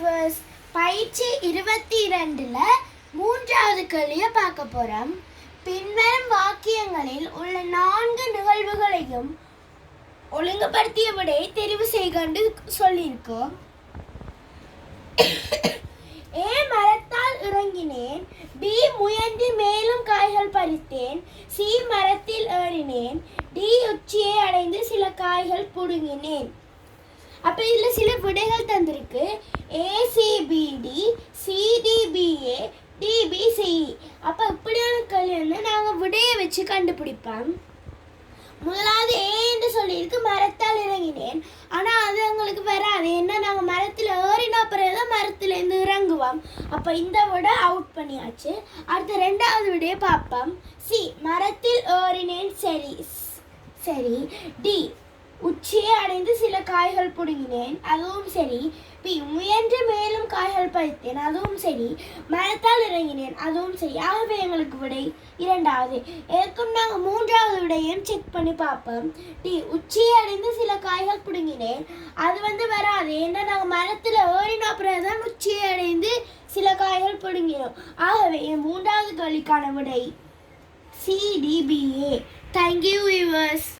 Viewers. பயிற்சி 22ல் மூன்றாவது கேள்வியை பார்க்க போகிறோம். பின்வரும் வாக்கியங்களில் உள்ள 4 நிகழ்வுகளையும் ஒழுங்குபடுத்திய விடையை தெரிவு செய்கண்டு சொல்லியிருக்கோம். ஏ மரத்தால் இறங்கினேன், பி முயன்று மேலும் காய்கள் பறித்தேன், சி மரத்தில் ஏறினேன், டி உச்சியை அடைந்து சில காய்கள் புடுங்கினேன். அப்போ இதில் சில விடைகள் தந்திருக்கு. ஏசிபிடி, சிடிபிஏ, டிபிசிஇ. அப்போ இப்படியான கேள்வி வந்து நாங்கள் விடையை வச்சு கண்டுபிடிப்போம். முதலாவது ஏ என்று சொல்லியிருக்கு, மரத்தால் இறங்கினேன். ஆனால் அது எங்களுக்கு வராது, ஏன்னா நாங்கள் மரத்தில் ஏறினா பிறகுதான் மரத்துலேருந்து இறங்குவோம். அப்போ இந்த விடை அவுட் பண்ணியாச்சு. அடுத்த 2வது விடையை பார்ப்போம். சி மரத்தில் ஏறினேன், சரி. டி உச்சியை அடைந்து சில காய்கள் புடுங்கினேன், அதுவும் சரி. பி முயன்று மேலும் காய்கள் பறித்தேன், அதுவும் சரி. மரத்தால் இறங்கினேன், அதுவும் சரி. ஆகவே எங்களுக்கு விடை 2வது. ஏற்கும் நாங்கள் 3வது விடையும் செக் பண்ணி பார்ப்போம். டி உச்சியை அடைந்து சில காய்கள் புடுங்கினேன், அது வந்து வராது, ஏன்னா நாங்கள் மரத்தில் ஏறின பிறகுதான் உச்சியை அடைந்து சில காய்கள் புடுங்கினோம். ஆகவே 3வது கேள்விக்கான விடை CDBA. Thank you viewers.